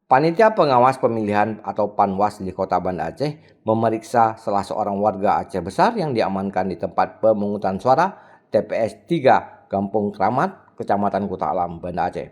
Panitia Pengawas Pemilihan atau Panwas di Kota Banda Aceh memeriksa salah seorang warga Aceh Besar yang diamankan di tempat pemungutan suara TPS 3 Kampung Kramat, Kecamatan Kota Alam, Banda Aceh.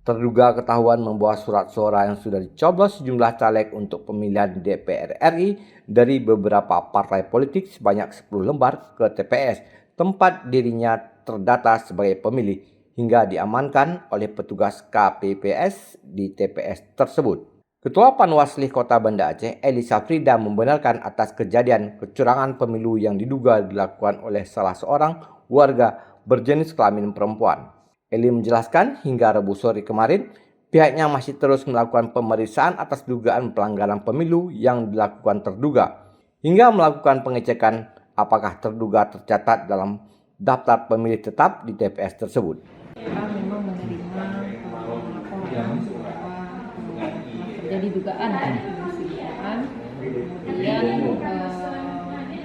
Terduga ketahuan membawa surat suara yang sudah dicoblos sejumlah caleg untuk pemilihan DPR RI dari beberapa partai politik sebanyak 10 lembar ke TPS, tempat dirinya terdata sebagai pemilih, hingga diamankan oleh petugas KPPS di TPS tersebut. Ketua Panwasli Kota Banda Aceh, Elisa Frida, membenarkan atas kejadian kecurangan pemilu yang diduga dilakukan oleh salah seorang warga berjenis kelamin perempuan. Eli menjelaskan hingga Rabu sore kemarin, pihaknya masih terus melakukan pemeriksaan atas dugaan pelanggaran pemilu yang dilakukan terduga, hingga melakukan pengecekan apakah terduga tercatat dalam daftar pemilih tetap di TPS tersebut. Kita memang menerima laporan bahwa terjadi dugaan, kemudian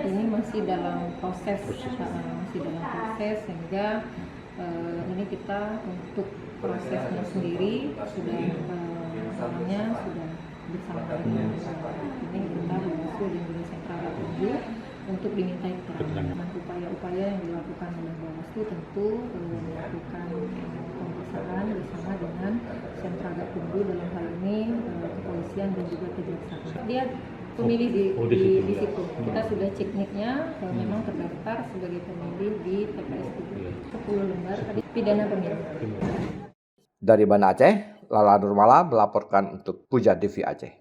ini masih dalam proses sehingga ini kita untuk prosesnya sendiri sudah sudah bersama dengan ini kita Bawaslu dan juga Sentra Gakumdu untuk dimintai keterangan. Upaya-upaya yang dilakukan oleh Bawaslu tentu melakukan pemeriksaan bersama dengan Sentra Gakumdu, dalam hal ini kepolisian dan juga kejaksaan. Dia pemilih di situ. Kita sudah cek NIK-nya, memang terdaftar sebagai pemilih di TPS 10 lembar pidana pemilu. Dari Banda Aceh, Lala Nurmala melaporkan untuk Puja TV Aceh.